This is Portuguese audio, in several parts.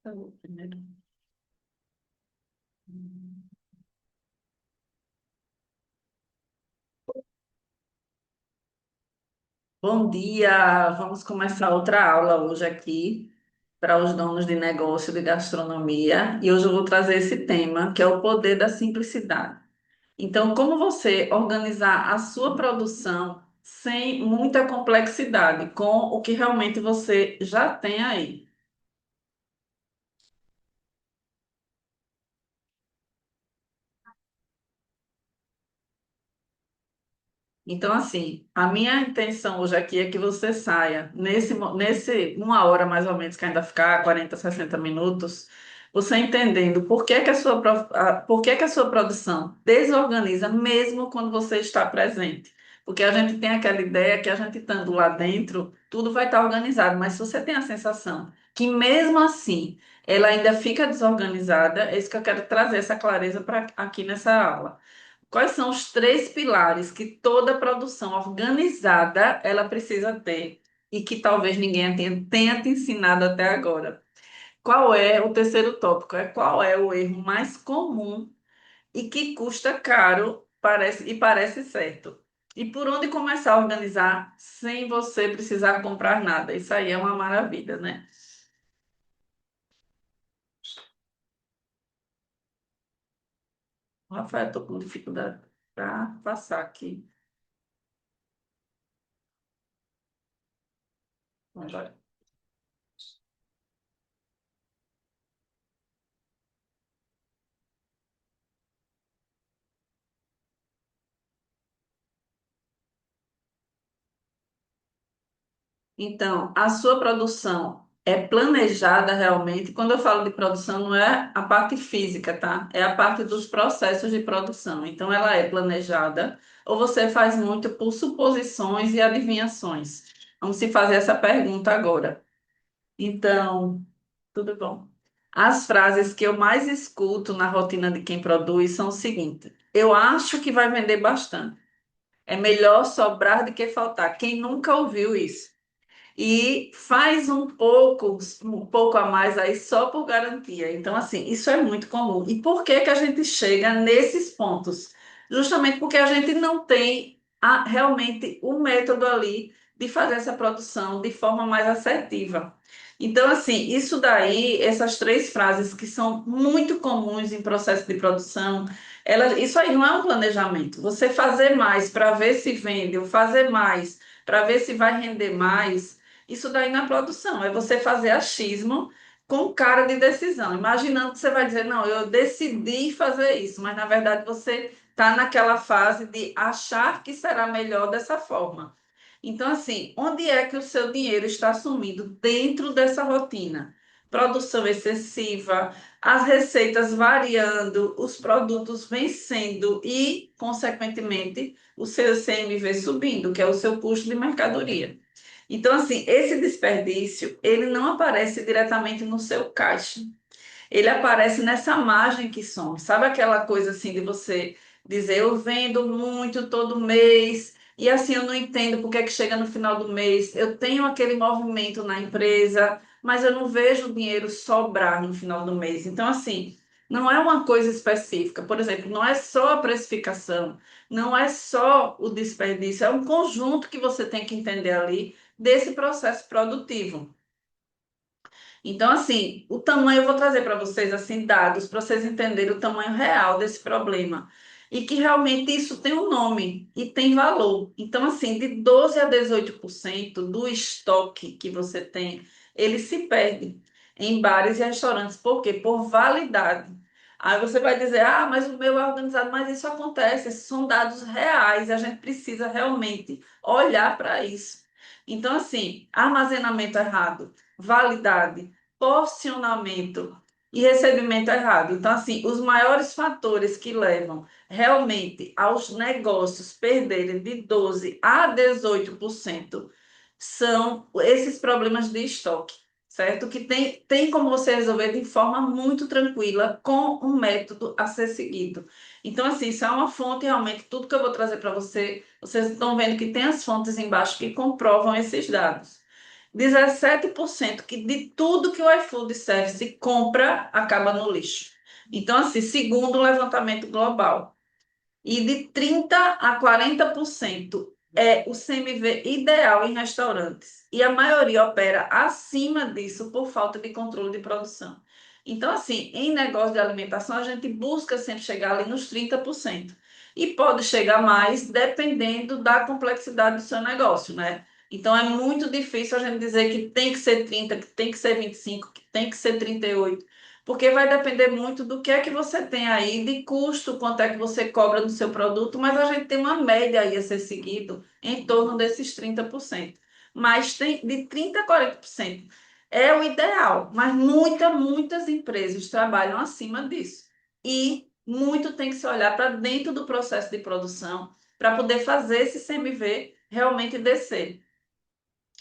Então, primeiro. Bom dia! Vamos começar outra aula hoje aqui para os donos de negócio de gastronomia. E hoje eu vou trazer esse tema, que é o poder da simplicidade. Então, como você organizar a sua produção sem muita complexidade, com o que realmente você já tem aí. Então, assim, a minha intenção hoje aqui é que você saia nesse uma hora mais ou menos, que ainda ficar 40, 60 minutos, você entendendo por que que a sua produção desorganiza mesmo quando você está presente. Porque a gente tem aquela ideia que a gente estando lá dentro, tudo vai estar organizado, mas se você tem a sensação que mesmo assim ela ainda fica desorganizada, é isso que eu quero trazer essa clareza para aqui nessa aula. Quais são os três pilares que toda produção organizada ela precisa ter e que talvez ninguém tenha te ensinado até agora? Qual é o terceiro tópico? Qual é o erro mais comum e que custa caro, parece certo? E por onde começar a organizar sem você precisar comprar nada? Isso aí é uma maravilha, né? Rafael, estou com dificuldade para passar aqui. Agora. Então, a sua produção é planejada realmente? Quando eu falo de produção, não é a parte física, tá? É a parte dos processos de produção. Então, ela é planejada ou você faz muito por suposições e adivinhações? Vamos se fazer essa pergunta agora. Então, tudo bom. As frases que eu mais escuto na rotina de quem produz são o seguinte: eu acho que vai vender bastante. É melhor sobrar do que faltar. Quem nunca ouviu isso? E faz um pouco a mais aí só por garantia. Então, assim, isso é muito comum. E por que que a gente chega nesses pontos? Justamente porque a gente não tem realmente o método ali de fazer essa produção de forma mais assertiva. Então, assim, isso daí, essas três frases que são muito comuns em processo de produção, isso aí não é um planejamento. Você fazer mais para ver se vende, ou fazer mais para ver se vai render mais. Isso daí na produção, é você fazer achismo com cara de decisão, imaginando que você vai dizer, não, eu decidi fazer isso, mas na verdade você está naquela fase de achar que será melhor dessa forma. Então, assim, onde é que o seu dinheiro está sumindo dentro dessa rotina? Produção excessiva, as receitas variando, os produtos vencendo e, consequentemente, o seu CMV subindo, que é o seu custo de mercadoria. Então, assim, esse desperdício, ele não aparece diretamente no seu caixa. Ele aparece nessa margem que some. Sabe aquela coisa assim de você dizer, eu vendo muito todo mês, e assim eu não entendo porque é que chega no final do mês, eu tenho aquele movimento na empresa, mas eu não vejo o dinheiro sobrar no final do mês. Então, assim, não é uma coisa específica. Por exemplo, não é só a precificação, não é só o desperdício, é um conjunto que você tem que entender ali desse processo produtivo. Então, assim, o tamanho eu vou trazer para vocês, assim, dados, para vocês entenderem o tamanho real desse problema. E que realmente isso tem um nome e tem valor. Então, assim, de 12 a 18% do estoque que você tem, ele se perde em bares e restaurantes. Por quê? Por validade. Aí você vai dizer, ah, mas o meu é organizado, mas isso acontece, esses são dados reais, e a gente precisa realmente olhar para isso. Então, assim, armazenamento errado, validade, porcionamento e recebimento errado. Então, assim, os maiores fatores que levam realmente aos negócios perderem de 12 a 18% são esses problemas de estoque, certo? Que tem como você resolver de forma muito tranquila, com um método a ser seguido. Então, assim, isso é uma fonte, realmente, tudo que eu vou trazer para você, vocês estão vendo que tem as fontes embaixo que comprovam esses dados. 17% que de tudo que o iFood Service compra acaba no lixo. Então, assim, segundo o levantamento global. E de 30 a 40% é o CMV ideal em restaurantes. E a maioria opera acima disso por falta de controle de produção. Então, assim, em negócio de alimentação, a gente busca sempre chegar ali nos 30%. E pode chegar mais dependendo da complexidade do seu negócio, né? Então, é muito difícil a gente dizer que tem que ser 30, que tem que ser 25, que tem que ser 38, porque vai depender muito do que é que você tem aí de custo, quanto é que você cobra no seu produto, mas a gente tem uma média aí a ser seguido em torno desses 30%. Mas tem de 30 a 40% é o ideal, mas muitas empresas trabalham acima disso. E muito tem que se olhar para dentro do processo de produção para poder fazer esse CMV realmente descer.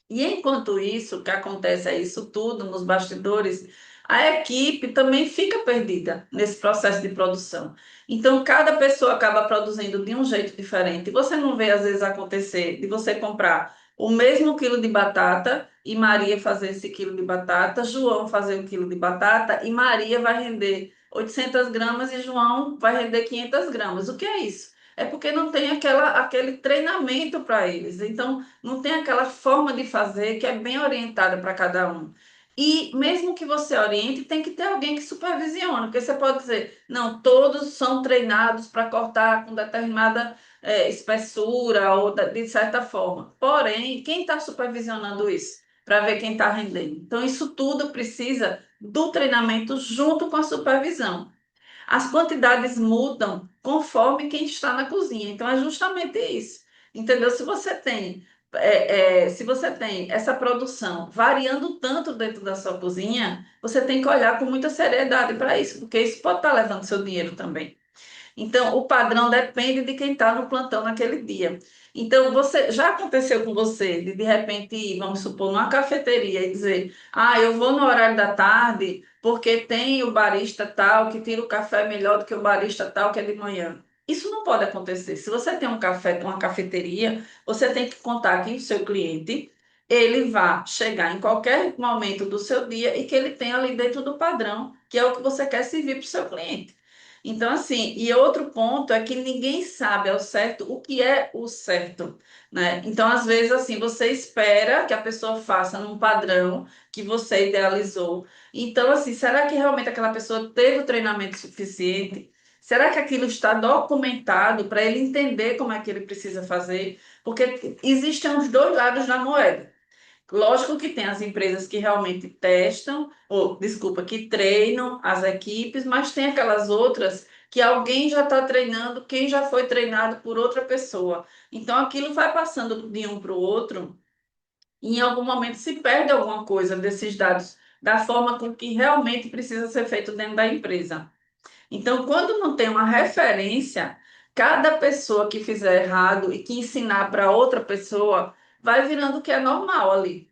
E enquanto isso, o que acontece é isso tudo nos bastidores, a equipe também fica perdida nesse processo de produção. Então, cada pessoa acaba produzindo de um jeito diferente. Você não vê, às vezes, acontecer de você comprar o mesmo quilo de batata e Maria fazer esse quilo de batata, João fazer um quilo de batata e Maria vai render 800 gramas e João vai render 500 gramas. O que é isso? É porque não tem aquele treinamento para eles. Então, não tem aquela forma de fazer que é bem orientada para cada um. E mesmo que você oriente, tem que ter alguém que supervisione, porque você pode dizer, não, todos são treinados para cortar com determinada espessura ou de certa forma. Porém, quem está supervisionando isso? Para ver quem está rendendo. Então, isso tudo precisa do treinamento junto com a supervisão. As quantidades mudam conforme quem está na cozinha. Então, é justamente isso. Entendeu? Se você tem essa produção variando tanto dentro da sua cozinha, você tem que olhar com muita seriedade para isso, porque isso pode estar levando seu dinheiro também. Então, o padrão depende de quem está no plantão naquele dia. Então, você já aconteceu com você de repente ir, vamos supor, numa cafeteria e dizer: ah, eu vou no horário da tarde porque tem o barista tal que tira o café melhor do que o barista tal que é de manhã. Isso não pode acontecer. Se você tem um café, uma cafeteria, você tem que contar que o seu cliente ele vai chegar em qualquer momento do seu dia e que ele tenha ali dentro do padrão, que é o que você quer servir para o seu cliente. Então, assim, e outro ponto é que ninguém sabe ao certo o que é o certo, né? Então, às vezes, assim, você espera que a pessoa faça num padrão que você idealizou. Então, assim, será que realmente aquela pessoa teve o treinamento suficiente? Será que aquilo está documentado para ele entender como é que ele precisa fazer? Porque existem os dois lados da moeda. Lógico que tem as empresas que realmente testam, ou desculpa, que treinam as equipes, mas tem aquelas outras que alguém já está treinando, quem já foi treinado por outra pessoa. Então aquilo vai passando de um para o outro, e em algum momento se perde alguma coisa desses dados, da forma com que realmente precisa ser feito dentro da empresa. Então, quando não tem uma referência, cada pessoa que fizer errado e que ensinar para outra pessoa vai virando o que é normal ali.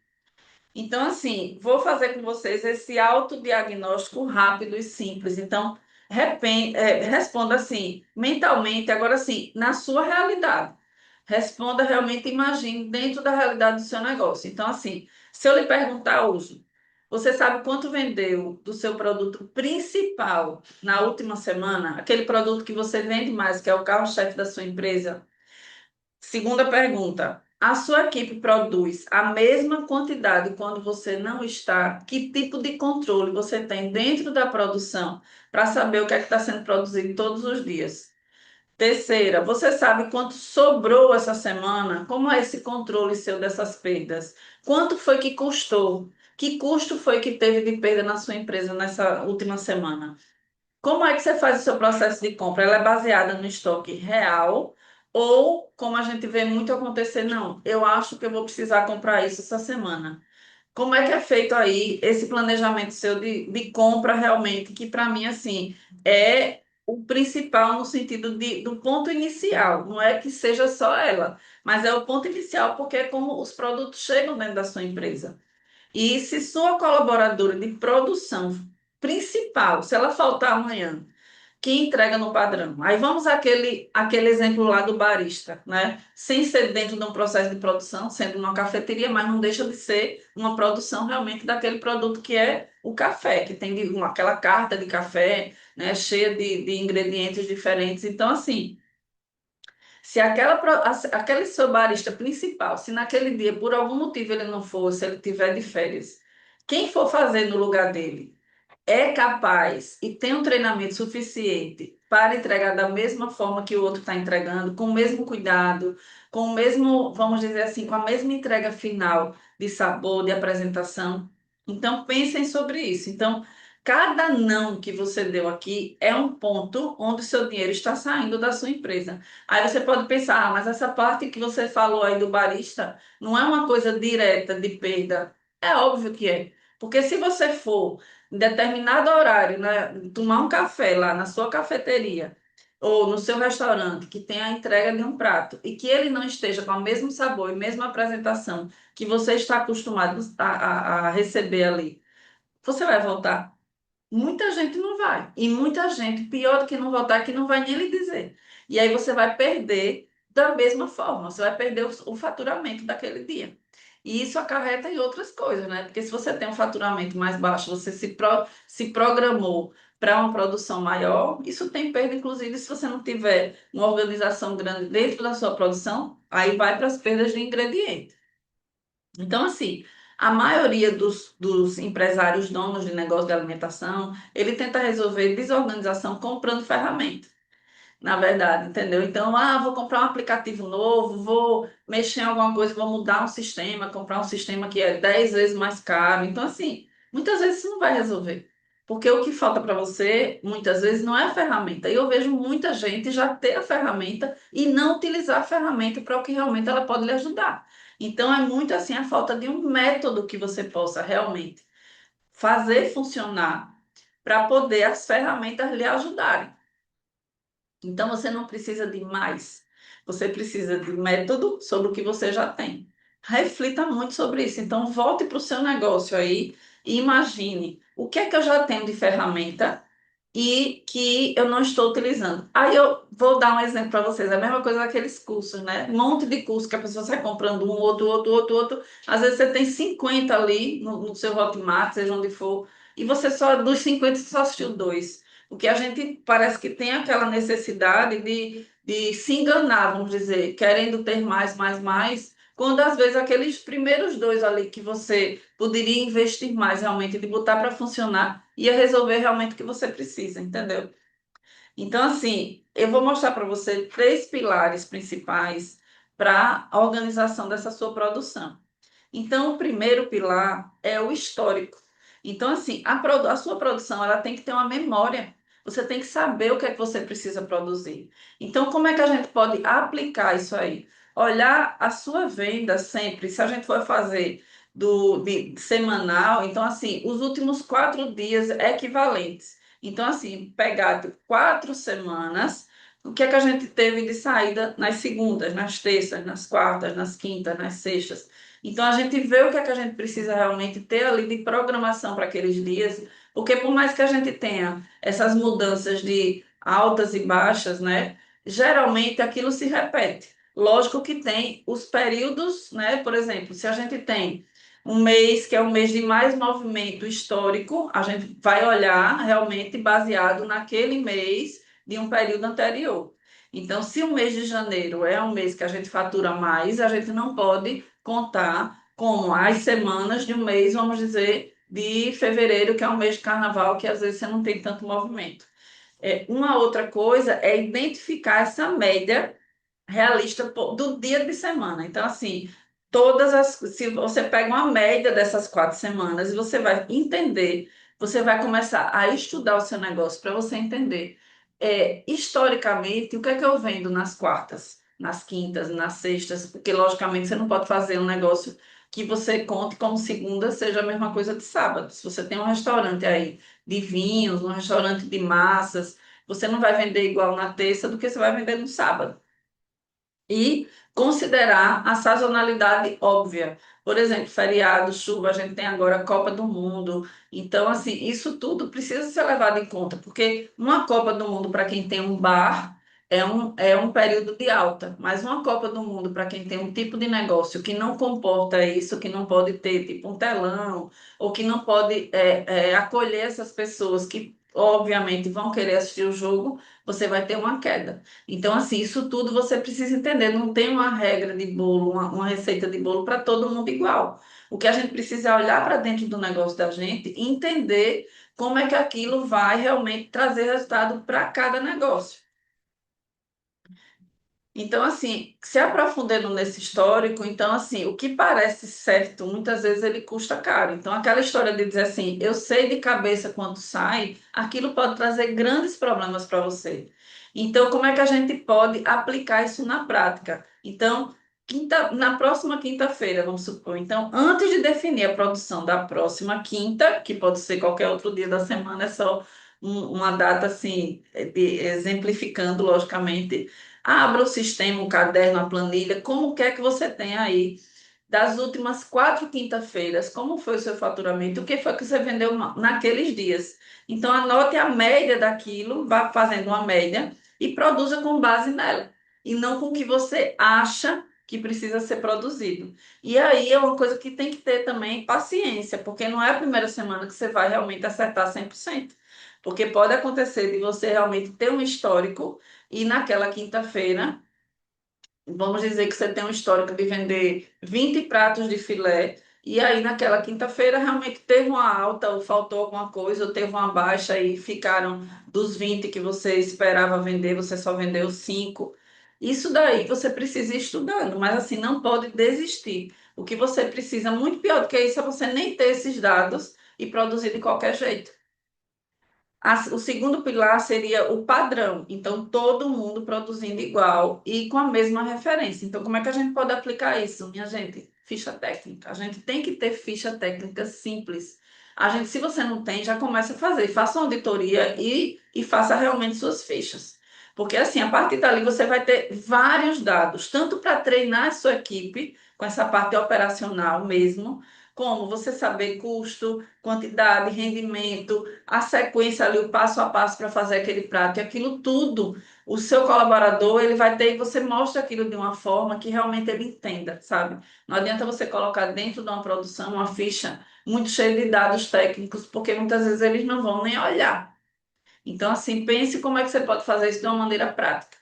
Então, assim, vou fazer com vocês esse autodiagnóstico rápido e simples. Então, responda assim, mentalmente, agora sim, na sua realidade. Responda realmente, imagine dentro da realidade do seu negócio. Então, assim, se eu lhe perguntar hoje, você sabe quanto vendeu do seu produto principal na última semana? Aquele produto que você vende mais, que é o carro-chefe da sua empresa? Segunda pergunta: a sua equipe produz a mesma quantidade quando você não está? Que tipo de controle você tem dentro da produção para saber o que é que está sendo produzido todos os dias? Terceira, você sabe quanto sobrou essa semana? Como é esse controle seu dessas perdas? Quanto foi que custou? Que custo foi que teve de perda na sua empresa nessa última semana? Como é que você faz o seu processo de compra? Ela é baseada no estoque real ou, como a gente vê muito acontecer, não, eu acho que eu vou precisar comprar isso essa semana. Como é que é feito aí esse planejamento seu de compra realmente, que para mim, assim, é o principal no sentido do ponto inicial, não é que seja só ela, mas é o ponto inicial porque é como os produtos chegam dentro da sua empresa. E se sua colaboradora de produção principal, se ela faltar amanhã, que entrega no padrão. Aí vamos àquele exemplo lá do barista, né? Sem ser dentro de um processo de produção, sendo uma cafeteria, mas não deixa de ser uma produção realmente daquele produto que é o café, que tem aquela carta de café, né? Cheia de ingredientes diferentes. Então, assim. Se aquele seu barista principal, se naquele dia, por algum motivo, ele não for, se ele tiver de férias, quem for fazer no lugar dele é capaz e tem um treinamento suficiente para entregar da mesma forma que o outro está entregando, com o mesmo cuidado, com o mesmo, vamos dizer assim, com a mesma entrega final de sabor, de apresentação. Então, pensem sobre isso. Então, cada não que você deu aqui é um ponto onde o seu dinheiro está saindo da sua empresa. Aí você pode pensar, mas essa parte que você falou aí do barista não é uma coisa direta de perda. É óbvio que é. Porque se você for em determinado horário, né, tomar um café lá na sua cafeteria ou no seu restaurante que tem a entrega de um prato e que ele não esteja com o mesmo sabor e mesma apresentação que você está acostumado a receber ali, você vai voltar? Muita gente não vai. E muita gente, pior do que não voltar, que não vai nem lhe dizer. E aí você vai perder da mesma forma, você vai perder o faturamento daquele dia. E isso acarreta em outras coisas, né? Porque se você tem um faturamento mais baixo, você se programou para uma produção maior, isso tem perda, inclusive, se você não tiver uma organização grande dentro da sua produção, aí vai para as perdas de ingrediente. Então, assim, a maioria dos empresários donos de negócio de alimentação, ele tenta resolver desorganização comprando ferramenta, na verdade, entendeu? Então, vou comprar um aplicativo novo, vou mexer em alguma coisa, vou mudar um sistema, comprar um sistema que é 10 vezes mais caro. Então, assim, muitas vezes isso não vai resolver. Porque o que falta para você, muitas vezes, não é a ferramenta. E eu vejo muita gente já ter a ferramenta e não utilizar a ferramenta para o que realmente ela pode lhe ajudar. Então, é muito assim a falta de um método que você possa realmente fazer funcionar para poder as ferramentas lhe ajudarem. Então, você não precisa de mais. Você precisa de método sobre o que você já tem. Reflita muito sobre isso. Então, volte para o seu negócio aí e imagine o que é que eu já tenho de ferramenta e que eu não estou utilizando. Aí eu vou dar um exemplo para vocês. É a mesma coisa daqueles cursos, né? Um monte de curso que a pessoa sai comprando um, outro. Às vezes você tem 50 ali no seu Hotmart, seja onde for, e você só, dos 50, você só assistiu dois. Porque a gente parece que tem aquela necessidade de se enganar, vamos dizer, querendo ter mais, quando às vezes aqueles primeiros dois ali que você poderia investir mais realmente, de botar para funcionar, ia resolver realmente o que você precisa, entendeu? Então, assim, eu vou mostrar para você três pilares principais para a organização dessa sua produção. Então, o primeiro pilar é o histórico. Então, assim, a sua produção ela tem que ter uma memória. Você tem que saber o que é que você precisa produzir. Então, como é que a gente pode aplicar isso aí? Olhar a sua venda sempre. Se a gente for fazer de semanal, então, assim, os últimos 4 dias equivalentes. Então, assim, pegar de 4 semanas, o que é que a gente teve de saída nas segundas, nas terças, nas quartas, nas quintas, nas sextas. Então, a gente vê o que é que a gente precisa realmente ter ali de programação para aqueles dias, porque por mais que a gente tenha essas mudanças de altas e baixas, né, geralmente aquilo se repete. Lógico que tem os períodos, né, por exemplo, se a gente tem um mês que é um mês de mais movimento histórico, a gente vai olhar realmente baseado naquele mês de um período anterior. Então, se o mês de janeiro é um mês que a gente fatura mais, a gente não pode contar como as semanas de um mês, vamos dizer, de fevereiro, que é um mês de carnaval, que às vezes você não tem tanto movimento. Uma outra coisa é identificar essa média realista do dia de semana. Então, assim, se você pega uma média dessas 4 semanas e você vai entender, você vai começar a estudar o seu negócio para você entender historicamente o que é que eu vendo nas quartas, nas quintas, nas sextas, porque logicamente você não pode fazer um negócio que você conte como segunda seja a mesma coisa de sábado. Se você tem um restaurante aí de vinhos, um restaurante de massas, você não vai vender igual na terça do que você vai vender no sábado. e considerar a sazonalidade óbvia. Por exemplo, feriado, chuva, a gente tem agora a Copa do Mundo. Então, assim, isso tudo precisa ser levado em conta, porque uma Copa do Mundo para quem tem um bar é um período de alta, mas uma Copa do Mundo para quem tem um tipo de negócio que não comporta isso, que não pode ter tipo um telão, ou que não pode acolher essas pessoas que, obviamente, vão querer assistir o jogo, você vai ter uma queda. Então, assim, isso tudo você precisa entender. Não tem uma regra de bolo, uma receita de bolo para todo mundo igual. O que a gente precisa é olhar para dentro do negócio da gente e entender como é que aquilo vai realmente trazer resultado para cada negócio. Então, assim, se aprofundando nesse histórico, então, assim, o que parece certo, muitas vezes ele custa caro. Então, aquela história de dizer assim, eu sei de cabeça quanto sai, aquilo pode trazer grandes problemas para você. Então, como é que a gente pode aplicar isso na prática? Então, na próxima quinta-feira, vamos supor. Então, antes de definir a produção da próxima quinta, que pode ser qualquer outro dia da semana, é só uma data, assim, exemplificando, logicamente. Abra o sistema, o caderno, a planilha, como quer que você tenha aí das últimas 4 quinta-feiras, como foi o seu faturamento, o que foi que você vendeu naqueles dias. Então, anote a média daquilo, vá fazendo uma média e produza com base nela, e não com o que você acha que precisa ser produzido. E aí é uma coisa que tem que ter também paciência, porque não é a primeira semana que você vai realmente acertar 100%. Porque pode acontecer de você realmente ter um histórico e naquela quinta-feira, vamos dizer que você tem um histórico de vender 20 pratos de filé, e aí naquela quinta-feira realmente teve uma alta, ou faltou alguma coisa, ou teve uma baixa e ficaram dos 20 que você esperava vender, você só vendeu 5. Isso daí você precisa ir estudando, mas assim, não pode desistir. O que você precisa, muito pior do que isso, é você nem ter esses dados e produzir de qualquer jeito. O segundo pilar seria o padrão. Então, todo mundo produzindo igual e com a mesma referência. Então, como é que a gente pode aplicar isso, minha gente? Ficha técnica. A gente tem que ter ficha técnica simples. A gente, se você não tem, já começa a fazer. Faça uma auditoria e faça realmente suas fichas. Porque, assim, a partir dali você vai ter vários dados, tanto para treinar a sua equipe, com essa parte operacional mesmo, como você saber custo, quantidade, rendimento, a sequência ali, o passo a passo para fazer aquele prato, e aquilo tudo, o seu colaborador, ele vai ter, e você mostra aquilo de uma forma que realmente ele entenda, sabe? Não adianta você colocar dentro de uma produção uma ficha muito cheia de dados técnicos, porque muitas vezes eles não vão nem olhar. Então, assim, pense como é que você pode fazer isso de uma maneira prática.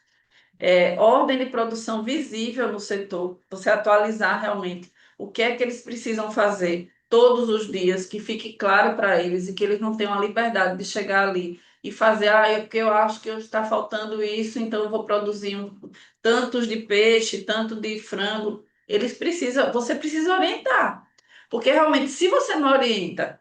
Ordem de produção visível no setor, você atualizar realmente o que é que eles precisam fazer todos os dias, que fique claro para eles e que eles não tenham a liberdade de chegar ali e fazer, é porque eu acho que está faltando isso, então eu vou produzir tantos de peixe, tanto de frango. Eles precisam, você precisa orientar, porque realmente, se você não orienta,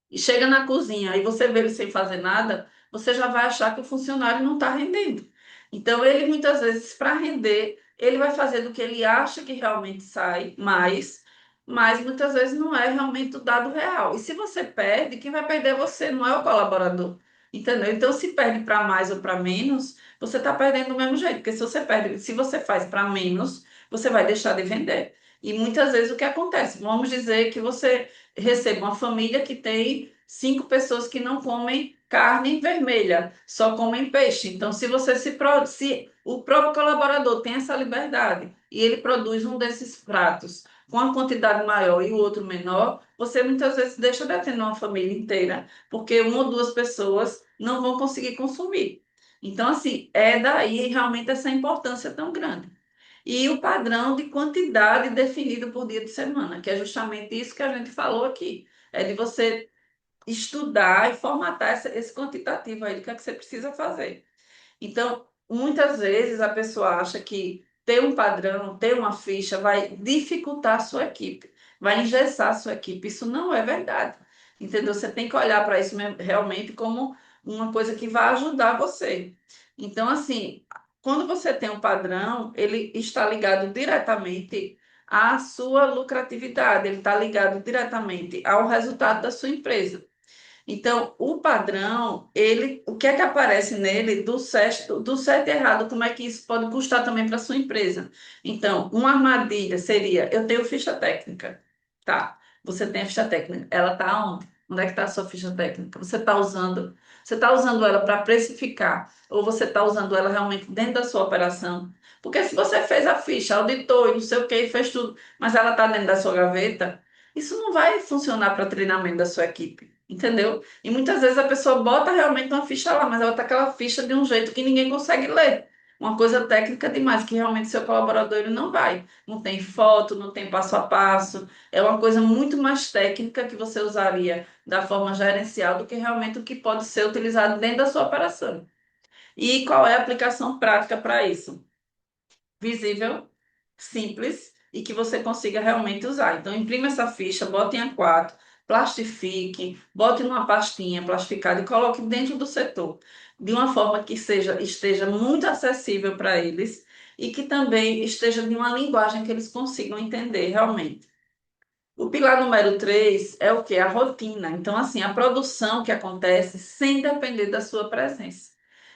e chega na cozinha e você vê ele sem fazer nada, você já vai achar que o funcionário não está rendendo. Então, ele muitas vezes, para render, ele vai fazer do que ele acha que realmente sai mais, mas muitas vezes não é realmente o dado real. E se você perde, quem vai perder é você, não é o colaborador. Entendeu? Então, se perde para mais ou para menos, você está perdendo do mesmo jeito, porque se você perde, se você faz para menos, você vai deixar de vender. E muitas vezes o que acontece? Vamos dizer que você recebo uma família que tem 5 pessoas que não comem carne vermelha, só comem peixe. Então, se o próprio colaborador tem essa liberdade e ele produz um desses pratos com uma quantidade maior e o outro menor, você muitas vezes deixa de atender uma família inteira, porque uma ou duas pessoas não vão conseguir consumir. Então, assim, é daí realmente essa importância tão grande. E o padrão de quantidade definido por dia de semana, que é justamente isso que a gente falou aqui. É de você estudar e formatar esse quantitativo aí do que é que você precisa fazer. Então, muitas vezes a pessoa acha que ter um padrão, ter uma ficha vai dificultar a sua equipe, vai engessar a sua equipe. Isso não é verdade. Entendeu? Você tem que olhar para isso realmente como uma coisa que vai ajudar você. Então, assim, quando você tem um padrão, ele está ligado diretamente à sua lucratividade, ele está ligado diretamente ao resultado da sua empresa. Então, o padrão, ele, o que é que aparece nele do certo e errado, como é que isso pode custar também para sua empresa? Então, uma armadilha seria, eu tenho ficha técnica, tá? Você tem a ficha técnica, ela está onde? Onde é que está a sua ficha técnica? Você está usando ela para precificar, ou você está usando ela realmente dentro da sua operação? Porque se você fez a ficha, auditou e não sei o que, fez tudo, mas ela está dentro da sua gaveta, isso não vai funcionar para treinamento da sua equipe, entendeu? E muitas vezes a pessoa bota realmente uma ficha lá, mas ela tá aquela ficha de um jeito que ninguém consegue ler. Uma coisa técnica demais, que realmente seu colaborador ele não vai. Não tem foto, não tem passo a passo. É uma coisa muito mais técnica que você usaria da forma gerencial do que realmente o que pode ser utilizado dentro da sua operação. E qual é a aplicação prática para isso? Visível, simples e que você consiga realmente usar. Então, imprima essa ficha, bote em A4, plastifique, bote numa pastinha plastificada e coloque dentro do setor, de uma forma que esteja muito acessível para eles e que também esteja de uma linguagem que eles consigam entender realmente. O pilar número 3 é o que? A rotina. Então, assim, a produção que acontece sem depender da sua presença.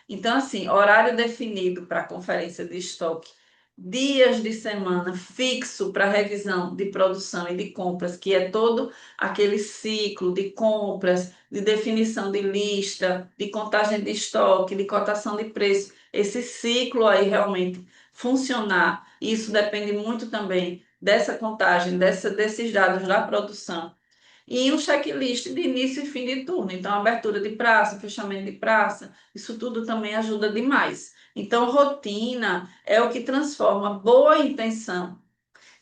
Então, assim, horário definido para conferência de estoque, dias de semana fixo para revisão de produção e de compras, que é todo aquele ciclo de compras, de definição de lista, de contagem de estoque, de cotação de preço. Esse ciclo aí realmente funcionar, isso depende muito também dessa contagem, desses dados da produção. E um checklist de início e fim de turno. Então, abertura de praça, fechamento de praça, isso tudo também ajuda demais. Então, rotina é o que transforma boa intenção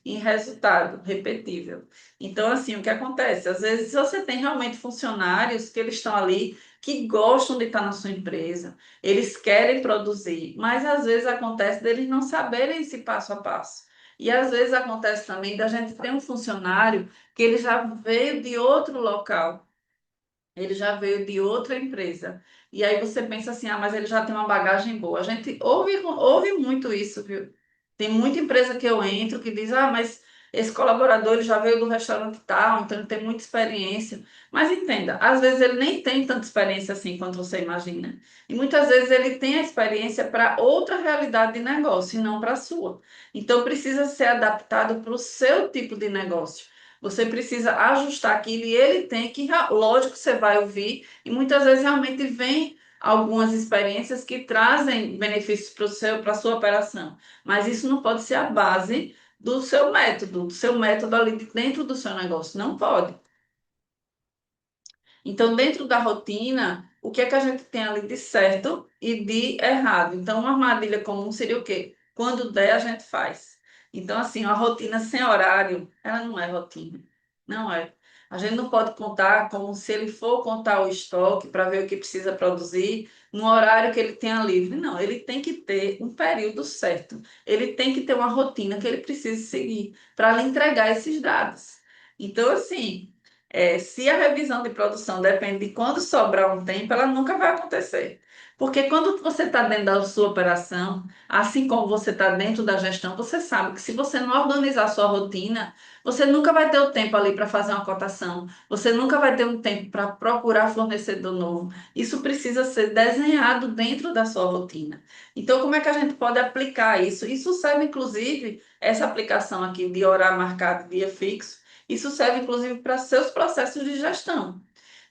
em resultado repetível. Então, assim, o que acontece? Às vezes você tem realmente funcionários que eles estão ali que gostam de estar na sua empresa, eles querem produzir, mas às vezes acontece deles não saberem esse passo a passo. E às vezes acontece também da gente ter um funcionário que ele já veio de outro local, ele já veio de outra empresa. E aí você pensa assim, ah, mas ele já tem uma bagagem boa. A gente ouve muito isso, viu? Tem muita empresa que eu entro que diz, ah, mas esse colaborador ele já veio do restaurante tal, então ele tem muita experiência. Mas entenda, às vezes ele nem tem tanta experiência assim quanto você imagina. E muitas vezes ele tem a experiência para outra realidade de negócio e não para a sua. Então precisa ser adaptado para o seu tipo de negócio. Você precisa ajustar aquilo e ele tem que, lógico, você vai ouvir, e muitas vezes realmente vem algumas experiências que trazem benefícios para a sua operação, mas isso não pode ser a base do seu método ali dentro do seu negócio, não pode. Então, dentro da rotina, o que é que a gente tem ali de certo e de errado? Então, uma armadilha comum seria o quê? Quando der, a gente faz. Então, assim, uma rotina sem horário, ela não é rotina. Não é. A gente não pode contar como se ele for contar o estoque para ver o que precisa produzir no horário que ele tenha livre. Não, ele tem que ter um período certo. Ele tem que ter uma rotina que ele precisa seguir para lhe entregar esses dados. Então, assim. Se a revisão de produção depende de quando sobrar um tempo, ela nunca vai acontecer. Porque quando você está dentro da sua operação, assim como você está dentro da gestão, você sabe que se você não organizar a sua rotina, você nunca vai ter o tempo ali para fazer uma cotação, você nunca vai ter um tempo para procurar fornecedor novo. Isso precisa ser desenhado dentro da sua rotina. Então, como é que a gente pode aplicar isso? Isso serve, inclusive, essa aplicação aqui de horário marcado, dia fixo. Isso serve, inclusive, para seus processos de gestão.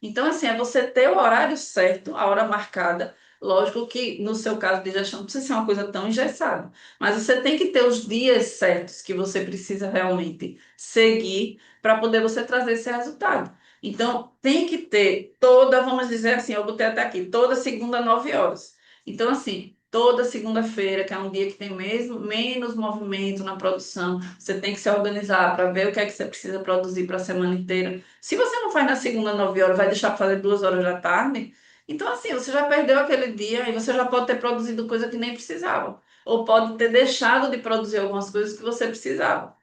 Então, assim, é você ter o horário certo, a hora marcada. Lógico que no seu caso de gestão não precisa ser uma coisa tão engessada, mas você tem que ter os dias certos que você precisa realmente seguir para poder você trazer esse resultado. Então, tem que ter toda, vamos dizer assim, eu botei até aqui, toda segunda, 9 horas. Então, assim, toda segunda-feira, que é um dia que tem mesmo menos movimento na produção, você tem que se organizar para ver o que é que você precisa produzir para a semana inteira. Se você não faz na segunda, 9 horas, vai deixar para fazer 2 horas da tarde, então, assim, você já perdeu aquele dia e você já pode ter produzido coisa que nem precisava. Ou pode ter deixado de produzir algumas coisas que você precisava.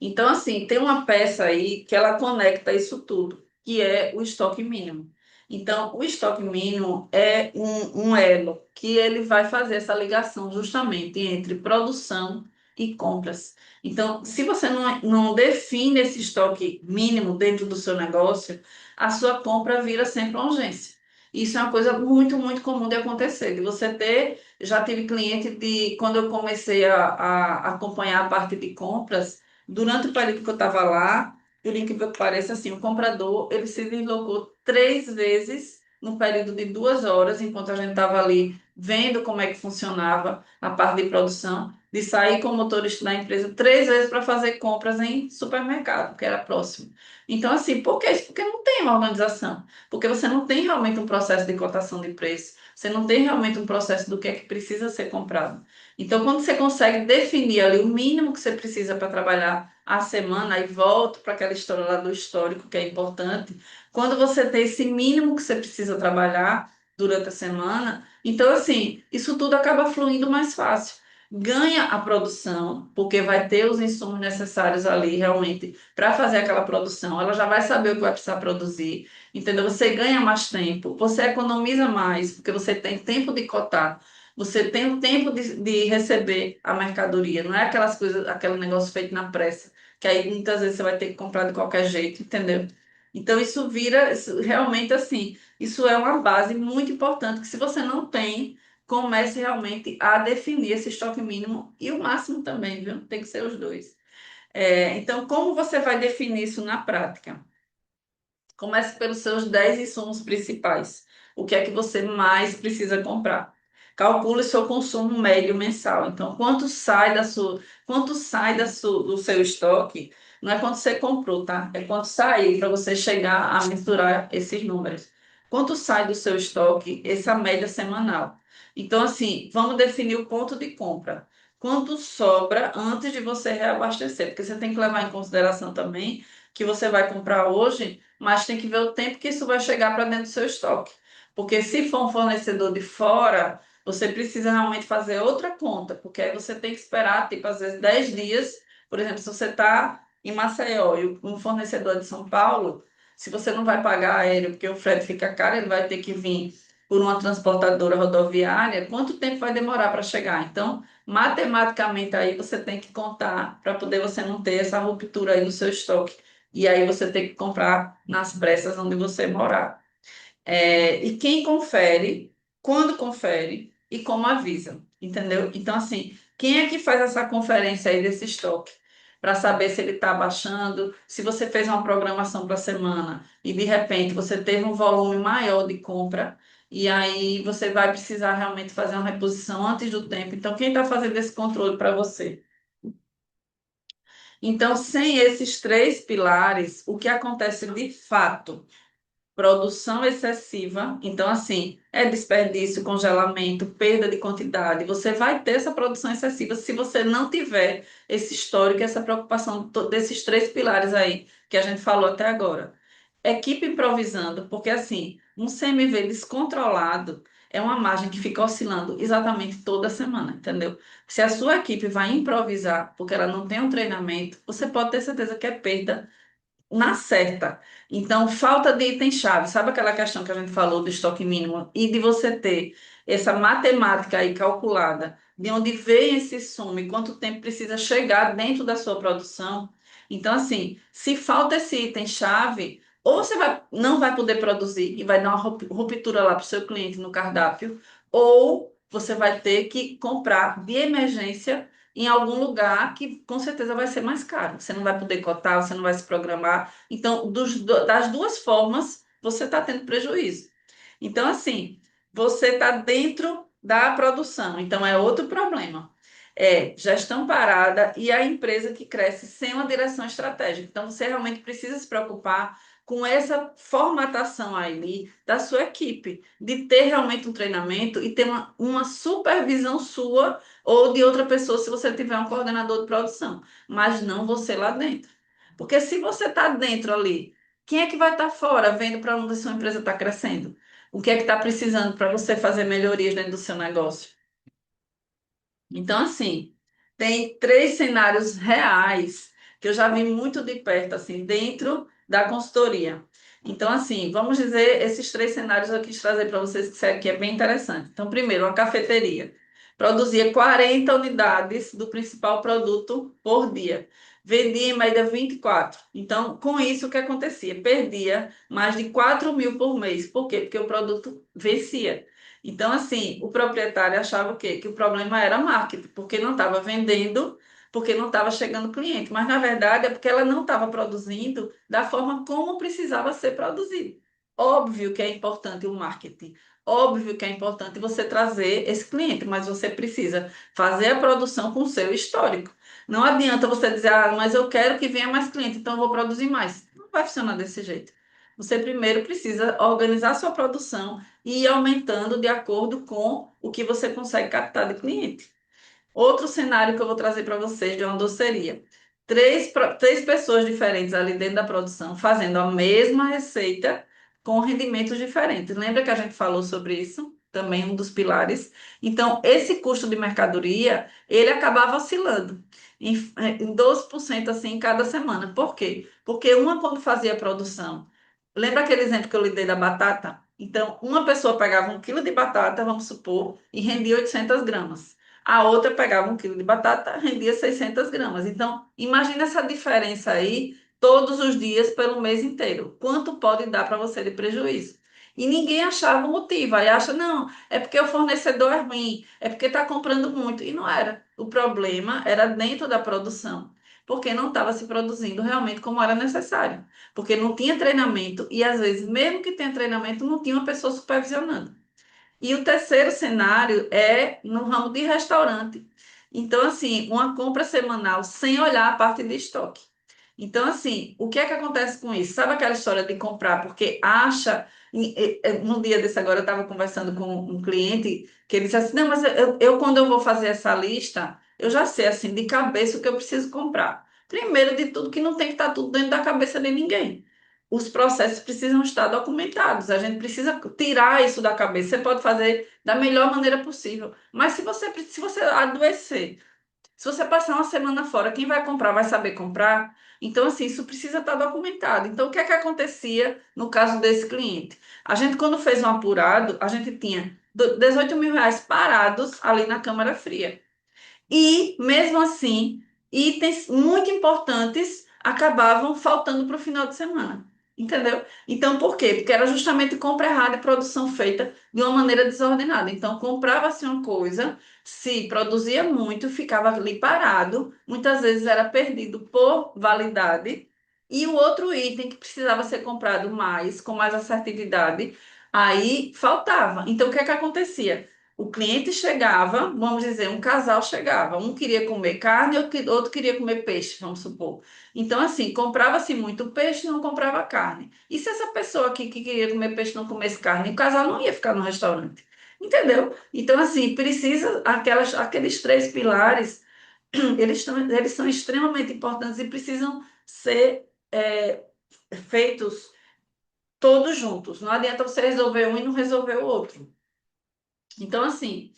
Então, assim, tem uma peça aí que ela conecta isso tudo, que é o estoque mínimo. Então, o estoque mínimo é um elo que ele vai fazer essa ligação justamente entre produção e compras. Então, se você não define esse estoque mínimo dentro do seu negócio, a sua compra vira sempre uma urgência. Isso é uma coisa muito, muito comum de acontecer, de você ter, já tive cliente de, quando eu comecei a acompanhar a parte de compras, durante o período que eu estava lá, por incrível que pareça, assim, o comprador, ele se deslocou 3 vezes no período de 2 horas, enquanto a gente estava ali vendo como é que funcionava a parte de produção, de sair com o motorista da empresa 3 vezes para fazer compras em supermercado, que era próximo. Então, assim, por que isso? Porque não tem uma organização, porque você não tem realmente um processo de cotação de preço, você não tem realmente um processo do que é que precisa ser comprado. Então, quando você consegue definir ali o mínimo que você precisa para trabalhar a semana, aí volto para aquela história lá do histórico, que é importante. Quando você tem esse mínimo que você precisa trabalhar durante a semana, então, assim, isso tudo acaba fluindo mais fácil. Ganha a produção, porque vai ter os insumos necessários ali realmente para fazer aquela produção. Ela já vai saber o que vai precisar produzir, entendeu? Você ganha mais tempo, você economiza mais, porque você tem tempo de cotar. Você tem o tempo de receber a mercadoria, não é aquelas coisas, aquele negócio feito na pressa, que aí muitas vezes você vai ter que comprar de qualquer jeito, entendeu? Então isso vira, realmente assim, isso é uma base muito importante, que se você não tem, comece realmente a definir esse estoque mínimo e o máximo também, viu? Tem que ser os dois. Então, como você vai definir isso na prática? Comece pelos seus 10 insumos principais. O que é que você mais precisa comprar? Calcule seu consumo médio mensal. Então, quanto sai do seu estoque? Não é quanto você comprou, tá? É quanto sair para você chegar a mensurar esses números. Quanto sai do seu estoque? Essa média semanal. Então, assim, vamos definir o ponto de compra. Quanto sobra antes de você reabastecer? Porque você tem que levar em consideração também que você vai comprar hoje, mas tem que ver o tempo que isso vai chegar para dentro do seu estoque. Porque se for um fornecedor de fora, você precisa realmente fazer outra conta, porque aí você tem que esperar, tipo, às vezes 10 dias. Por exemplo, se você está em Maceió e um fornecedor de São Paulo, se você não vai pagar aéreo porque o frete fica caro, ele vai ter que vir por uma transportadora rodoviária, quanto tempo vai demorar para chegar? Então, matematicamente aí você tem que contar para poder você não ter essa ruptura aí no seu estoque. E aí você tem que comprar nas pressas onde você morar. E quem confere, quando confere e como avisa, entendeu? Então, assim, quem é que faz essa conferência aí desse estoque? Para saber se ele está baixando, se você fez uma programação para a semana e de repente você teve um volume maior de compra, e aí você vai precisar realmente fazer uma reposição antes do tempo. Então, quem está fazendo esse controle para você? Então, sem esses três pilares, o que acontece de fato? Produção excessiva, então assim, é desperdício, congelamento, perda de quantidade. Você vai ter essa produção excessiva se você não tiver esse histórico, essa preocupação desses três pilares aí que a gente falou até agora. Equipe improvisando, porque assim, um CMV descontrolado é uma margem que fica oscilando exatamente toda semana, entendeu? Se a sua equipe vai improvisar porque ela não tem um treinamento, você pode ter certeza que é perda na certa. Então, falta de item-chave, sabe aquela questão que a gente falou do estoque mínimo e de você ter essa matemática aí calculada, de onde vem esse sumo e quanto tempo precisa chegar dentro da sua produção. Então, assim, se falta esse item-chave, ou você não vai poder produzir e vai dar uma ruptura lá para o seu cliente no cardápio, ou você vai ter que comprar de emergência em algum lugar que com certeza vai ser mais caro. Você não vai poder cotar, você não vai se programar. Então, das duas formas, você está tendo prejuízo. Então, assim, você está dentro da produção, então é outro problema. É gestão parada e a empresa que cresce sem uma direção estratégica. Então, você realmente precisa se preocupar com essa formatação aí da sua equipe, de ter realmente um treinamento e ter uma supervisão sua ou de outra pessoa se você tiver um coordenador de produção, mas não você lá dentro. Porque se você está dentro ali, quem é que vai estar fora vendo para onde a sua empresa está crescendo? O que é que está precisando para você fazer melhorias dentro do seu negócio? Então, assim, tem três cenários reais que eu já vi muito de perto, assim, dentro da consultoria. Então, assim, vamos dizer, esses três cenários eu quis trazer para vocês, que isso aqui é bem interessante. Então, primeiro, uma cafeteria. Produzia 40 unidades do principal produto por dia. Vendia em média 24. Então, com isso, o que acontecia? Perdia mais de 4.000 por mês. Por quê? Porque o produto vencia. Então, assim, o proprietário achava o quê? Que o problema era marketing, porque não estava vendendo, porque não estava chegando cliente. Mas, na verdade, é porque ela não estava produzindo da forma como precisava ser produzido. Óbvio que é importante o marketing. Óbvio que é importante você trazer esse cliente, mas você precisa fazer a produção com o seu histórico. Não adianta você dizer, ah, mas eu quero que venha mais cliente, então eu vou produzir mais. Não vai funcionar desse jeito. Você primeiro precisa organizar sua produção e ir aumentando de acordo com o que você consegue captar de cliente. Outro cenário que eu vou trazer para vocês de uma doceria. Três pessoas diferentes ali dentro da produção fazendo a mesma receita com rendimentos diferentes. Lembra que a gente falou sobre isso? Também um dos pilares. Então, esse custo de mercadoria, ele acabava oscilando em 12% assim cada semana. Por quê? Porque uma quando fazia a produção, lembra aquele exemplo que eu lhe dei da batata? Então, uma pessoa pegava 1 quilo de batata, vamos supor, e rendia 800 gramas. A outra pegava 1 quilo de batata, rendia 600 gramas. Então, imagina essa diferença aí todos os dias pelo mês inteiro. Quanto pode dar para você de prejuízo? E ninguém achava o motivo. Aí acha, não, é porque o fornecedor é ruim, é porque está comprando muito. E não era. O problema era dentro da produção, porque não estava se produzindo realmente como era necessário. Porque não tinha treinamento e, às vezes, mesmo que tenha treinamento, não tinha uma pessoa supervisionando. E o terceiro cenário é no ramo de restaurante. Então, assim, uma compra semanal sem olhar a parte de estoque. Então, assim, o que é que acontece com isso? Sabe aquela história de comprar porque acha. Num dia desse agora, eu estava conversando com um cliente que ele disse assim: Não, mas quando eu vou fazer essa lista, eu já sei, assim, de cabeça o que eu preciso comprar. Primeiro de tudo, que não tem que estar tudo dentro da cabeça de ninguém. Os processos precisam estar documentados. A gente precisa tirar isso da cabeça. Você pode fazer da melhor maneira possível. Mas se você adoecer, se você passar uma semana fora, quem vai comprar vai saber comprar? Então, assim, isso precisa estar documentado. Então, o que é que acontecia no caso desse cliente? A gente, quando fez um apurado, a gente tinha 18 mil reais parados ali na câmara fria. E, mesmo assim, itens muito importantes acabavam faltando para o final de semana. Entendeu? Então, por quê? Porque era justamente compra errada e produção feita de uma maneira desordenada. Então, comprava-se uma coisa, se produzia muito, ficava ali parado, muitas vezes era perdido por validade, e o outro item que precisava ser comprado mais, com mais assertividade, aí faltava. Então, o que é que acontecia? O cliente chegava, vamos dizer, um casal chegava, um queria comer carne, outro queria comer peixe, vamos supor. Então, assim, comprava-se muito peixe e não comprava carne. E se essa pessoa aqui que queria comer peixe não comesse carne, o casal não ia ficar no restaurante. Entendeu? Então, assim, precisa aqueles três pilares, eles são extremamente importantes e precisam ser feitos todos juntos. Não adianta você resolver um e não resolver o outro. Então, assim,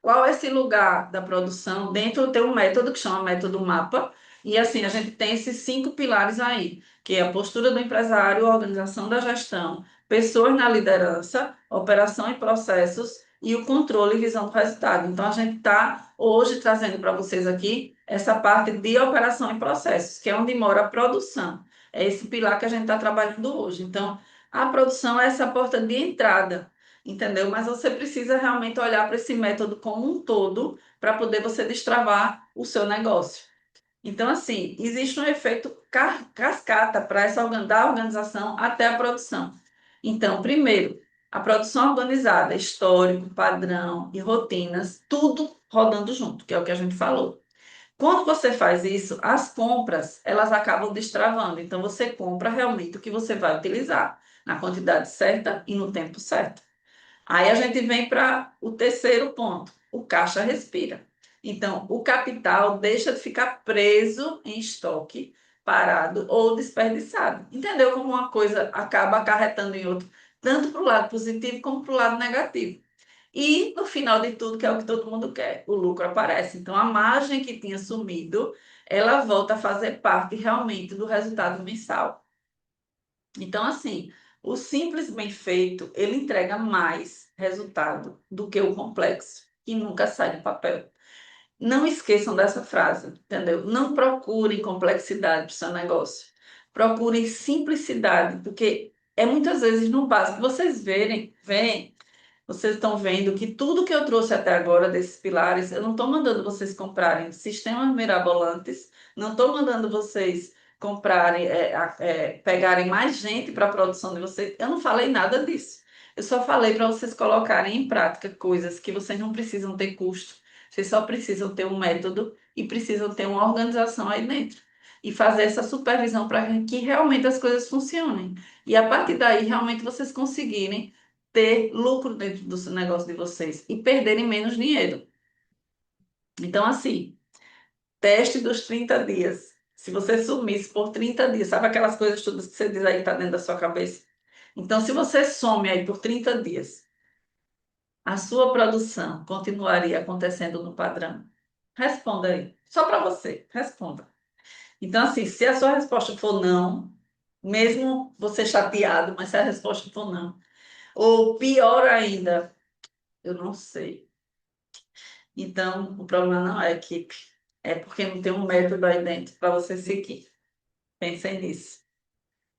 qual é esse lugar da produção? Dentro tem um método que chama método MAPA, e assim, a gente tem esses 5 pilares aí, que é a postura do empresário, a organização da gestão, pessoas na liderança, operação e processos e o controle e visão do resultado. Então, a gente está hoje trazendo para vocês aqui essa parte de operação e processos, que é onde mora a produção. É esse pilar que a gente está trabalhando hoje. Então, a produção é essa porta de entrada, entendeu? Mas você precisa realmente olhar para esse método como um todo para poder você destravar o seu negócio. Então, assim, existe um efeito cascata para da organização até a produção. Então, primeiro, a produção organizada, histórico, padrão e rotinas, tudo rodando junto, que é o que a gente falou. Quando você faz isso, as compras, elas acabam destravando. Então, você compra realmente o que você vai utilizar, na quantidade certa e no tempo certo. Aí a gente vem para o terceiro ponto: o caixa respira. Então, o capital deixa de ficar preso em estoque, parado ou desperdiçado. Entendeu como uma coisa acaba acarretando em outra, tanto para o lado positivo como para o lado negativo. E no final de tudo, que é o que todo mundo quer, o lucro aparece. Então, a margem que tinha sumido, ela volta a fazer parte realmente do resultado mensal. Então, assim, o simples bem feito, ele entrega mais resultado do que o complexo. que nunca sai do papel. Não esqueçam dessa frase, entendeu? Não procurem complexidade para o seu negócio. Procurem simplicidade, porque é muitas vezes no básico. Vocês veem, vocês estão vendo que tudo que eu trouxe até agora desses pilares, eu não estou mandando vocês comprarem sistemas mirabolantes, não estou mandando vocês comprarem, pegarem mais gente para a produção de vocês. Eu não falei nada disso. Eu só falei para vocês colocarem em prática coisas que vocês não precisam ter custo. Vocês só precisam ter um método e precisam ter uma organização aí dentro. E fazer essa supervisão para que realmente as coisas funcionem. E a partir daí, realmente vocês conseguirem ter lucro dentro do negócio de vocês e perderem menos dinheiro. Então, assim, teste dos 30 dias. Se você sumisse por 30 dias, sabe aquelas coisas todas que você diz aí que está dentro da sua cabeça? Então, se você some aí por 30 dias, a sua produção continuaria acontecendo no padrão? Responda aí. Só para você, responda. Então, assim, se a sua resposta for não, mesmo você chateado, mas se a resposta for não, ou pior ainda, eu não sei. Então, o problema não é a equipe, é porque não tem um método aí dentro para você seguir. Pensem nisso.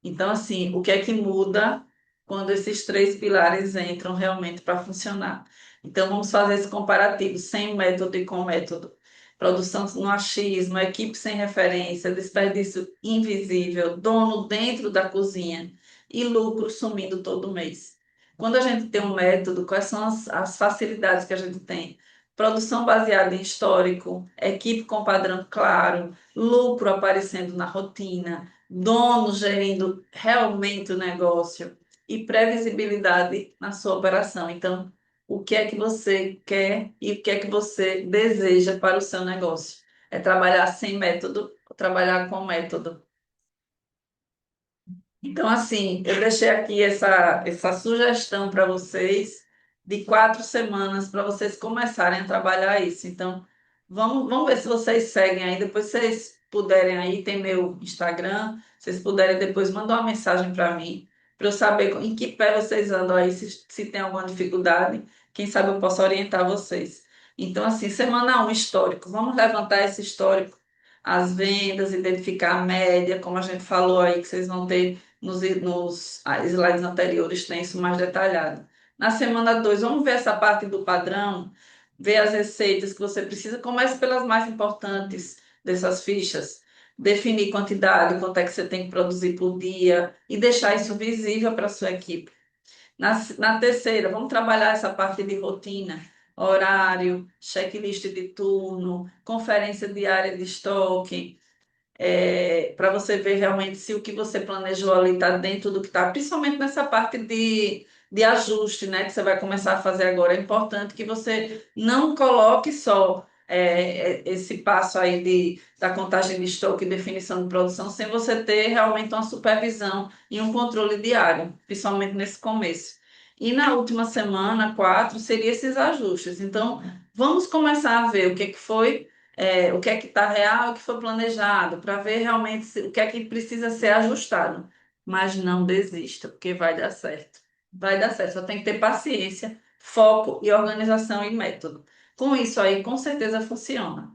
Então, assim, o que é que muda quando esses três pilares entram realmente para funcionar? Então, vamos fazer esse comparativo sem método e com método. Produção no achismo, equipe sem referência, desperdício invisível, dono dentro da cozinha e lucro sumindo todo mês. Quando a gente tem um método, quais são as facilidades que a gente tem? Produção baseada em histórico, equipe com padrão claro, lucro aparecendo na rotina, dono gerindo realmente o negócio e previsibilidade na sua operação. Então, o que é que você quer e o que é que você deseja para o seu negócio? É trabalhar sem método ou trabalhar com método? Então, assim, eu deixei aqui essa sugestão para vocês de 4 semanas para vocês começarem a trabalhar isso. Então, vamos ver se vocês seguem aí. Depois, se vocês puderem aí, tem meu Instagram. Se vocês puderem, depois mandar uma mensagem para mim, para eu saber em que pé vocês andam aí, se tem alguma dificuldade. Quem sabe eu posso orientar vocês. Então, assim, semana 1, histórico. Vamos levantar esse histórico, as vendas, identificar a média, como a gente falou aí, que vocês vão ter nos slides anteriores tem isso mais detalhado. Na semana 2 vamos ver essa parte do padrão, ver as receitas que você precisa. Comece pelas mais importantes dessas fichas. Definir quantidade, quanto é que você tem que produzir por dia e deixar isso visível para a sua equipe. Na terceira, vamos trabalhar essa parte de rotina, horário, checklist de turno, conferência diária de estoque, para você ver realmente se o que você planejou ali está dentro do que está, principalmente nessa parte de ajuste, né, que você vai começar a fazer agora. É importante que você não coloque só esse passo aí da contagem de estoque e definição de produção, sem você ter realmente uma supervisão e um controle diário, principalmente nesse começo. E na última semana, 4, seria esses ajustes. Então, vamos começar a ver o que foi o que é que está real, o que foi planejado, para ver realmente o que é que precisa ser ajustado. Mas não desista, porque vai dar certo. Vai dar certo, só tem que ter paciência, foco e organização e método. Com isso aí, com certeza funciona.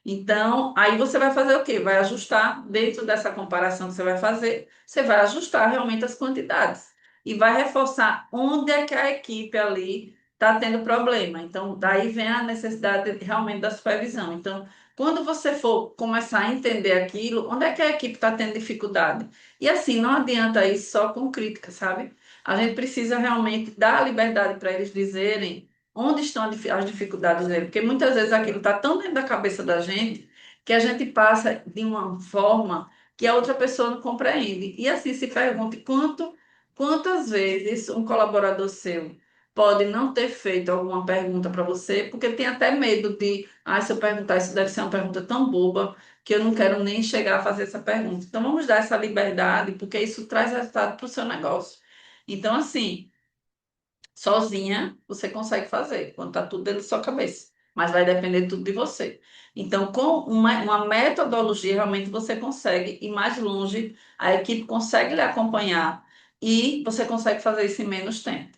Então, aí você vai fazer o quê? Vai ajustar dentro dessa comparação que você vai fazer, você vai ajustar realmente as quantidades e vai reforçar onde é que a equipe ali está tendo problema. Então, daí vem a necessidade realmente da supervisão. Então, quando você for começar a entender aquilo, onde é que a equipe está tendo dificuldade? E assim, não adianta ir só com crítica, sabe? A gente precisa realmente dar a liberdade para eles dizerem onde estão as dificuldades dele? Porque muitas vezes aquilo está tão dentro da cabeça da gente que a gente passa de uma forma que a outra pessoa não compreende. E assim se pergunte quantas vezes um colaborador seu pode não ter feito alguma pergunta para você, porque tem até medo de, se eu perguntar isso deve ser uma pergunta tão boba que eu não quero nem chegar a fazer essa pergunta. Então vamos dar essa liberdade, porque isso traz resultado para o seu negócio. Então, assim, sozinha você consegue fazer, quando está tudo dentro da sua cabeça. Mas vai depender tudo de você. Então, com uma metodologia, realmente você consegue ir mais longe, a equipe consegue lhe acompanhar e você consegue fazer isso em menos tempo.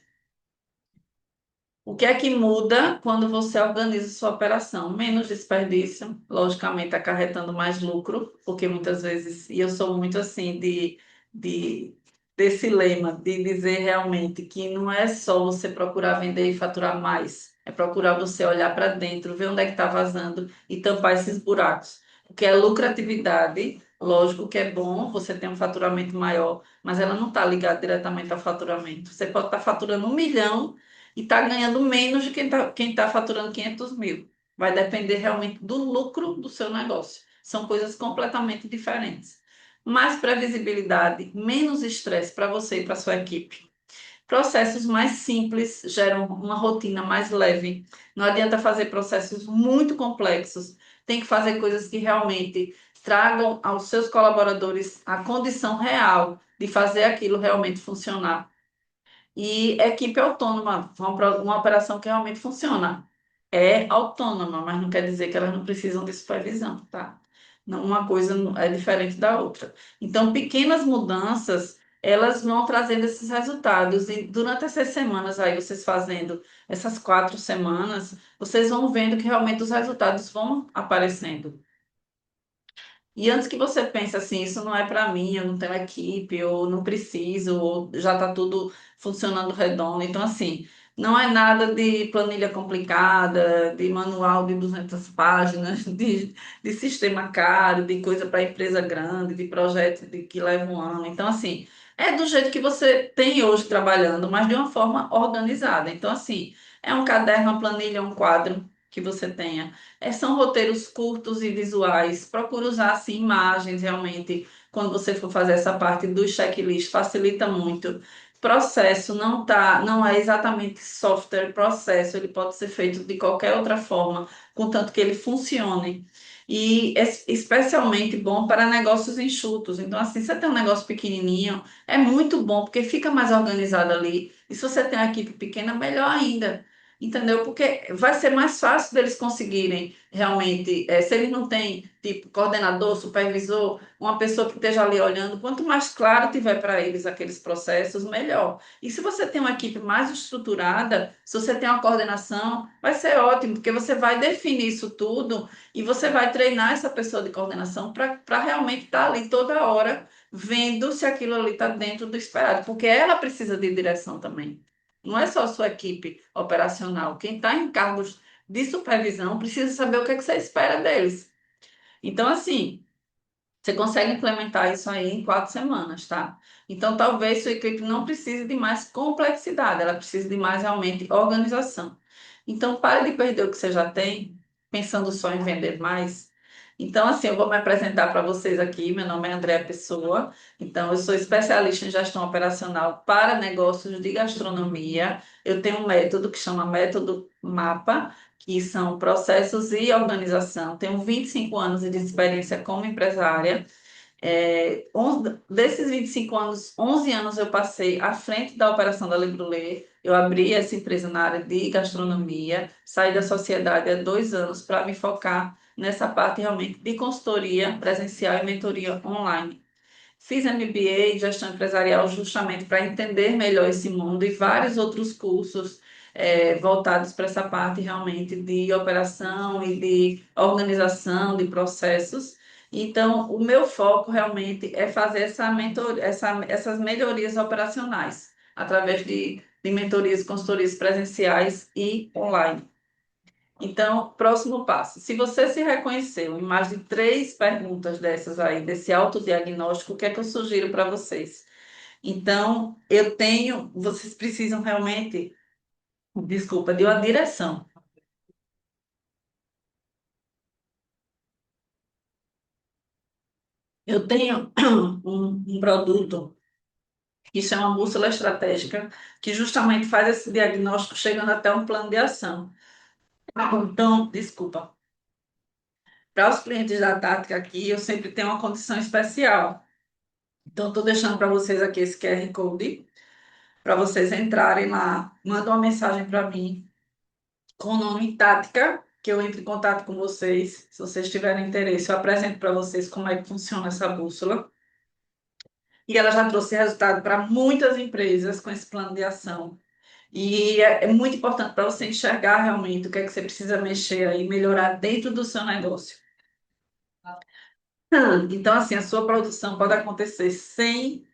O que é que muda quando você organiza sua operação? Menos desperdício, logicamente acarretando mais lucro, porque muitas vezes, e eu sou muito assim de desse lema, de dizer realmente que não é só você procurar vender e faturar mais, é procurar você olhar para dentro, ver onde é que está vazando e tampar esses buracos. Porque a lucratividade, lógico que é bom, você tem um faturamento maior, mas ela não está ligada diretamente ao faturamento. Você pode estar faturando 1 milhão e está ganhando menos de quem tá faturando 500 mil. Vai depender realmente do lucro do seu negócio. São coisas completamente diferentes. Mais previsibilidade, menos estresse para você e para sua equipe. Processos mais simples geram uma rotina mais leve. Não adianta fazer processos muito complexos. Tem que fazer coisas que realmente tragam aos seus colaboradores a condição real de fazer aquilo realmente funcionar. E equipe autônoma, uma operação que realmente funciona. É autônoma, mas não quer dizer que elas não precisam de supervisão, tá? Uma coisa é diferente da outra. Então, pequenas mudanças, elas vão trazendo esses resultados. E durante essas semanas aí, vocês fazendo essas 4 semanas, vocês vão vendo que realmente os resultados vão aparecendo. E antes que você pense assim, isso não é para mim, eu não tenho equipe, ou não preciso, ou já está tudo funcionando redondo. Então, assim, não é nada de planilha complicada, de manual de 200 páginas, de sistema caro, de coisa para empresa grande, de projeto que leva um ano. Então, assim, é do jeito que você tem hoje trabalhando, mas de uma forma organizada. Então, assim, é um caderno, uma planilha, um quadro que você tenha. São roteiros curtos e visuais. Procure usar assim, imagens realmente quando você for fazer essa parte do checklist, facilita muito. Processo não é exatamente software, processo, ele pode ser feito de qualquer outra forma, contanto que ele funcione. E é especialmente bom para negócios enxutos. Então, assim, se você tem um negócio pequenininho, é muito bom, porque fica mais organizado ali. E se você tem uma equipe pequena, melhor ainda. Entendeu? Porque vai ser mais fácil deles conseguirem realmente, se eles não têm, tipo, coordenador, supervisor, uma pessoa que esteja ali olhando, quanto mais claro tiver para eles aqueles processos, melhor. E se você tem uma equipe mais estruturada, se você tem uma coordenação, vai ser ótimo, porque você vai definir isso tudo e você vai treinar essa pessoa de coordenação para realmente estar ali toda hora vendo se aquilo ali está dentro do esperado, porque ela precisa de direção também. Não é só a sua equipe operacional. Quem está em cargos de supervisão precisa saber o que é que você espera deles. Então, assim, você consegue implementar isso aí em 4 semanas, tá? Então, talvez sua equipe não precise de mais complexidade, ela precisa de mais realmente organização. Então, pare de perder o que você já tem, pensando só em vender mais. Então, assim, eu vou me apresentar para vocês aqui. Meu nome é Andréa Pessoa. Então, eu sou especialista em gestão operacional para negócios de gastronomia. Eu tenho um método que chama Método MAPA, que são processos e organização. Tenho 25 anos de experiência como empresária. Desses 25 anos, 11 anos eu passei à frente da operação da Lebrulé. Eu abri essa empresa na área de gastronomia, saí da sociedade há 2 anos para me focar nessa parte realmente de consultoria presencial e mentoria online. Fiz MBA em gestão empresarial justamente para entender melhor esse mundo e vários outros cursos voltados para essa parte realmente de operação e de organização de processos. Então, o meu foco realmente é fazer essas melhorias operacionais através de mentorias e consultorias presenciais e online. Então, próximo passo. Se você se reconheceu em mais de 3 perguntas dessas aí, desse autodiagnóstico, o que é que eu sugiro para vocês? Então, vocês precisam realmente, desculpa, de uma direção. Eu tenho um produto que chama Bússola Estratégica, que justamente faz esse diagnóstico chegando até um plano de ação. Então, desculpa, para os clientes da Tática aqui, eu sempre tenho uma condição especial. Então, estou deixando para vocês aqui esse QR Code para vocês entrarem lá. Manda uma mensagem para mim com o nome Tática, que eu entre em contato com vocês. Se vocês tiverem interesse, eu apresento para vocês como é que funciona essa bússola. E ela já trouxe resultado para muitas empresas com esse plano de ação. E é muito importante para você enxergar realmente o que é que você precisa mexer aí, melhorar dentro do seu negócio. Então, assim, a sua produção pode acontecer sem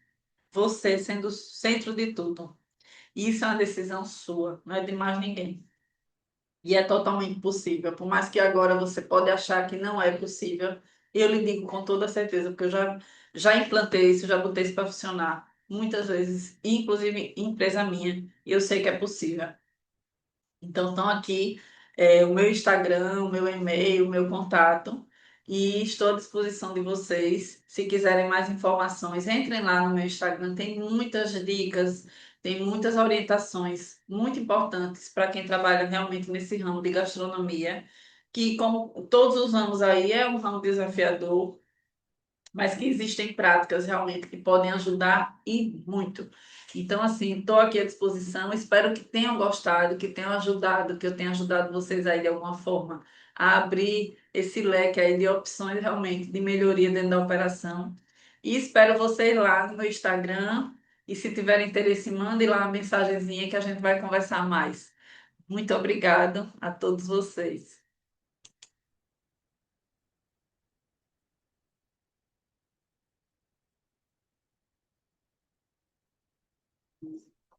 você sendo o centro de tudo. Isso é uma decisão sua, não é de mais ninguém. E é totalmente possível. Por mais que agora você pode achar que não é possível, eu lhe digo com toda certeza, porque já implantei isso, já botei isso para funcionar muitas vezes, inclusive em empresa minha, e eu sei que é possível. Então, estão aqui o meu Instagram, o meu e-mail, o meu contato, e estou à disposição de vocês. Se quiserem mais informações, entrem lá no meu Instagram, tem muitas dicas, tem muitas orientações muito importantes para quem trabalha realmente nesse ramo de gastronomia, que, como todos os ramos aí, é um ramo desafiador, mas que existem práticas realmente que podem ajudar e muito. Então, assim, estou aqui à disposição. Espero que tenham gostado, que tenham ajudado, que eu tenha ajudado vocês aí de alguma forma a abrir esse leque aí de opções realmente de melhoria dentro da operação. E espero vocês lá no meu Instagram. E se tiverem interesse, mandem lá uma mensagenzinha que a gente vai conversar mais. Muito obrigado a todos vocês.